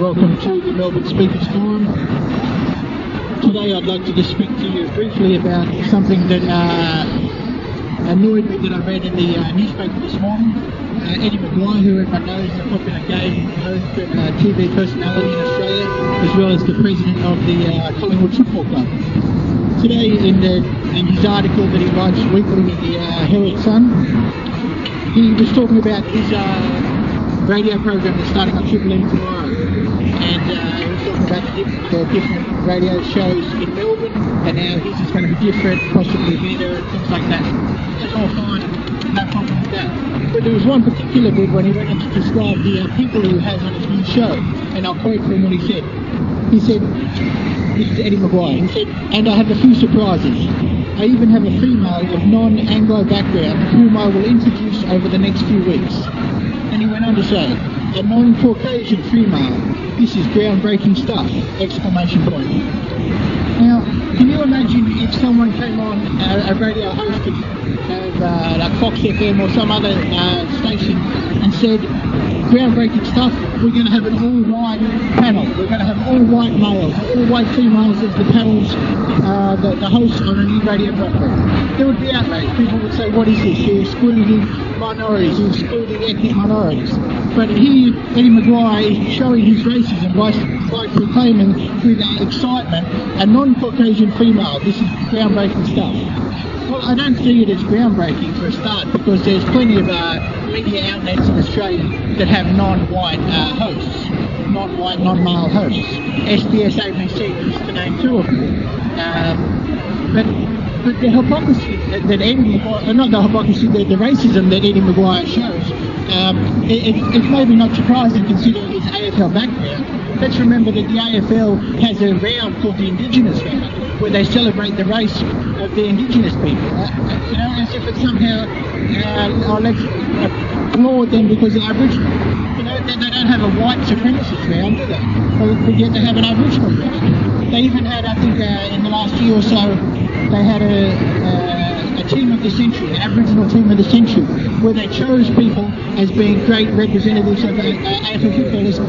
welcome to the Melbourne Speakers Forum. Today I'd like to just speak to you briefly about something that annoyed me that I read in the newspaper this morning. Eddie Maguire, who everyone knows is a popular game host and TV personality in Australia, as well as the president of the Collingwood Football Club. Today in his article that he writes weekly in the Herald Sun, he was talking about his radio program that's starting on Triple M tomorrow, and he was talking about the different radio shows in Melbourne, and now his is going to be different, possibly better, and things like that. That's all fine, no problem with that. But there was one particular bit when he went on to describe the people he has on his new show, and I'll quote from what he said. He said, this is Eddie Maguire, he said, "And I have a few surprises. I even have a female of non-Anglo background whom I will introduce over the next few weeks." And he went on to say, "A non-Caucasian female. This is groundbreaking stuff!" Exclamation point. Now, can you imagine if someone came on a radio host of like Fox FM or some other station and said, "Groundbreaking stuff, we're going to have an all-white panel. We're going to have all-white males, all-white females as the panels, the hosts on a new radio program." There would be outrage. People would say, "What is this? You're excluding minorities, you're excluding ethnic minorities." But here, Eddie Maguire is showing his racism by proclaiming with excitement a non-Caucasian female. This is groundbreaking stuff. Well, I don't see it as groundbreaking for a start, because there's plenty of media outlets in Australia that have non-white hosts, non-white, non-male hosts. SBS, ABC, just to name two of them. But the hypocrisy that Eddie Maguire, not the hypocrisy, the racism that Eddie Maguire shows, it's maybe not surprising considering his AFL background. Let's remember that the AFL has a round called the Indigenous Round, where they celebrate the race of the Indigenous people. As if it's somehow, let's applaud them because they're Aboriginal. They don't have a white supremacist round, do they? But yet they have an Aboriginal round. They even had, I think, in the last year or so, they had a team of the century, an Aboriginal team of the century, where they chose people as being great representatives of AFL footballers who,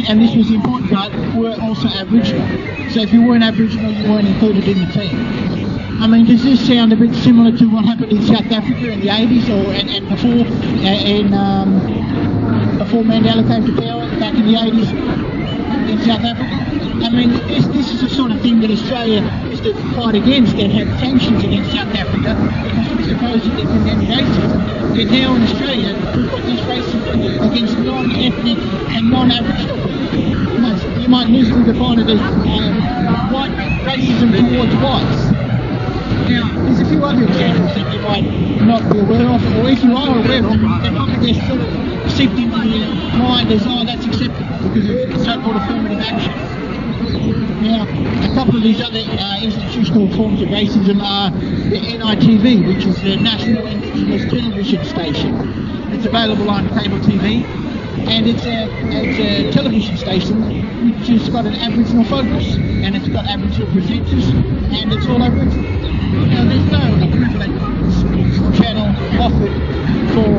and this was the important part, were also Aboriginal. So if you weren't Aboriginal, you weren't included in the team. I mean, does this sound a bit similar to what happened in South Africa in the 80s and before, before Mandela came to power back in the 80s in South Africa? I mean, this is the sort of thing that Australia is to fight against and have sanctions against South Africa because we supposedly condemn racism. Yet now in Australia, we've got this racism against non-ethnic and non-Aboriginal people. You might loosely define it as white racism towards whites. Now, there's a few other examples that you might not be aware of, or if you are aware of, they're probably just sort of seeped into your mind as, oh, that's acceptable because of so-called affirmative action. Now, a couple of these other institutional forms of racism are the NITV, which is the National Indigenous Television Station. It's available on cable TV, and it's a television station which has got an Aboriginal focus, and it's got Aboriginal presenters, and it's all Aboriginal. Now, there's no equivalent channel offered for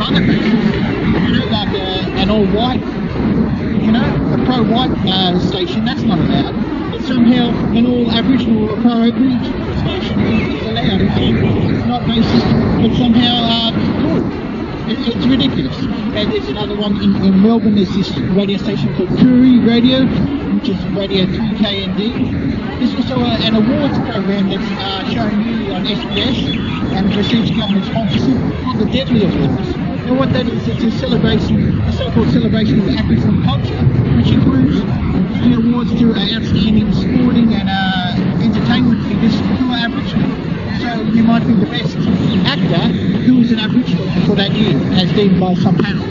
other places, like an all-white, a pro-white station. That's not allowed. But somehow an all-Aboriginal or pro-Aboriginal station is allowed. It's not racist, but somehow good. It's ridiculous. And there's another one in Melbourne. There's this radio station called Koori Radio, which is Radio 3KND. There's also an awards program that's shown newly on SBS and receives government sponsorship called the Deadly Awards. And what that is, it's a celebration, a so-called celebration of Aboriginal culture, which includes the awards to outstanding sporting and entertainment figures who are Aboriginal. So you might be the best actor who is an Aboriginal for that year, as deemed by some panel.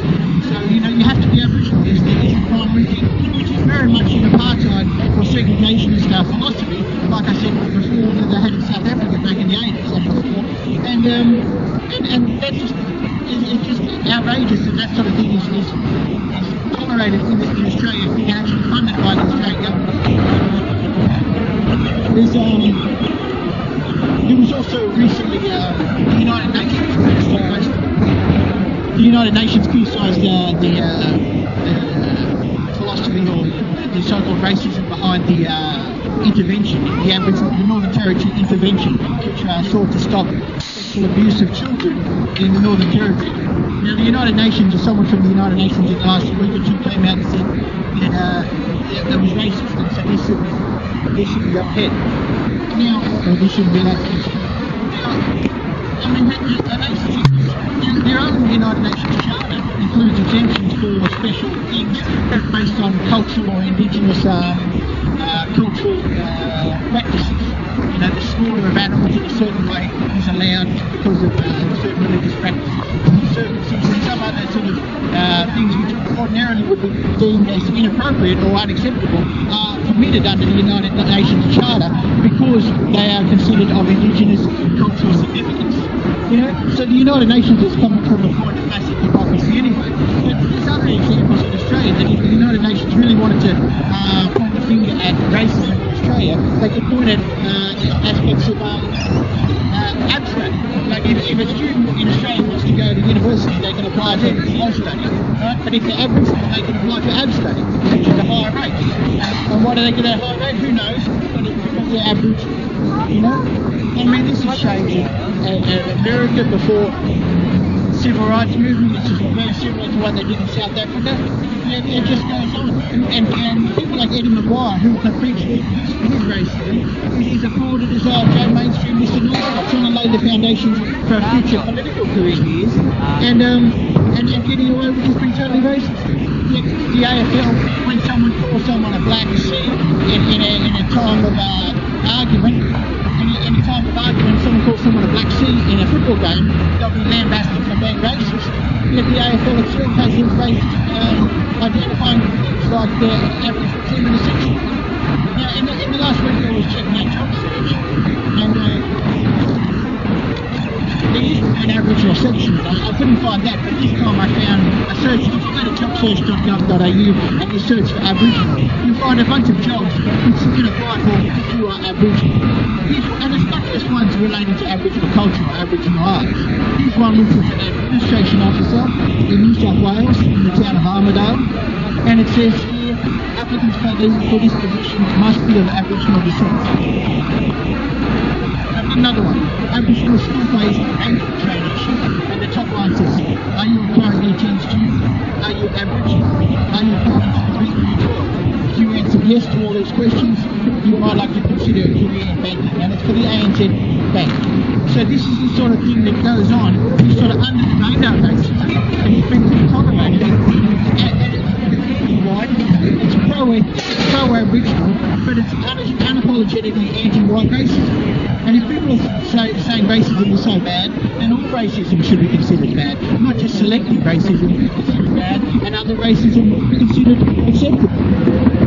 So, you have to be Aboriginal is the primary thing, which is very much in apartheid or segregationist philosophy, like I said before, that they had in South Africa back in the 80s and before. And that's just, it's just outrageous that sort of thing is tolerated in Australia and actually funded by the Australian government. There was also recently the United Nations the United Nations criticised the philosophy or the so-called racism behind the intervention, the Aboriginal, the Northern Territory intervention, which sought to stop sexual abuse of children in the Northern Territory. Now, the United Nations, or someone from the United Nations in the last week or two came out and said that that was racist, and so this shouldn't go ahead. Now, or this shouldn't be allowed to continue. I mean, their own United Nations Charter includes exemptions for special things based on cultural or indigenous cultural practices. You know, the slaughter of animals in a certain way is allowed because of certain religious practices. Circumcision and some other sort of things which ordinarily would be deemed as inappropriate or unacceptable are permitted under the United Nations Charter because they are considered of indigenous cultural significance. You know, so the United Nations is coming from a point of massive hypocrisy anyway. But there's other examples in Australia that if the United Nations really wanted to point the finger at racism in Australia, they could point at aspects of abstract. Like if a student in Australia wants to go to university, they can apply to high study, right? But if they're Aboriginal, they can apply to ab study, which is a higher rate. And why do they get a higher rate? Who knows? But it's because they're Aboriginal. You know? I mean, this is changing. America before civil rights movement, which is very similar to what they did in South Africa, it just goes on. And people like Eddie Maguire, who preach his racism, is applauded as Joe mainstream Mr. North, trying to lay the foundations for a future political career he is, and getting away with just being totally racist. Yet the AFL, when someone calls someone a black C in a time of argument, in a time of argument, someone calls someone a black C in a football game, they'll be lambasted for being racist. Yet the AFL itself has embraced identifying things like the Aboriginal team in the section. Now, in the last week I was checking out job search, and there used to be an Aboriginal section. I couldn't find that, but this time I found a search. If you go to jobsearch.gov.au and you search for Aboriginal, you'll find a bunch of jobs which you can apply for if you are Aboriginal. And it's not just ones relating to Aboriginal culture or Aboriginal arts. Here's one which is an administration officer in New South Wales, in the town of Armidale, and it says here, applicants for this position must be of Aboriginal descent. Another one, Aboriginal school-based angry-crazed, and the top line says, are you a current year 10 student? Are you Aboriginal? Are you current to the year 12? If you answer yes to all these questions, you might like to consider a career in banking, and it's for the ANZ Bank. So this is the sort of thing that goes on, this sort of under the radar racism, and it's been tolerated. It's pro-Aboriginal, but it's unapologetically anti-white racism. And if people are saying racism is so bad, then all racism should be considered bad. Not just selective racism considered bad, and other racism considered acceptable.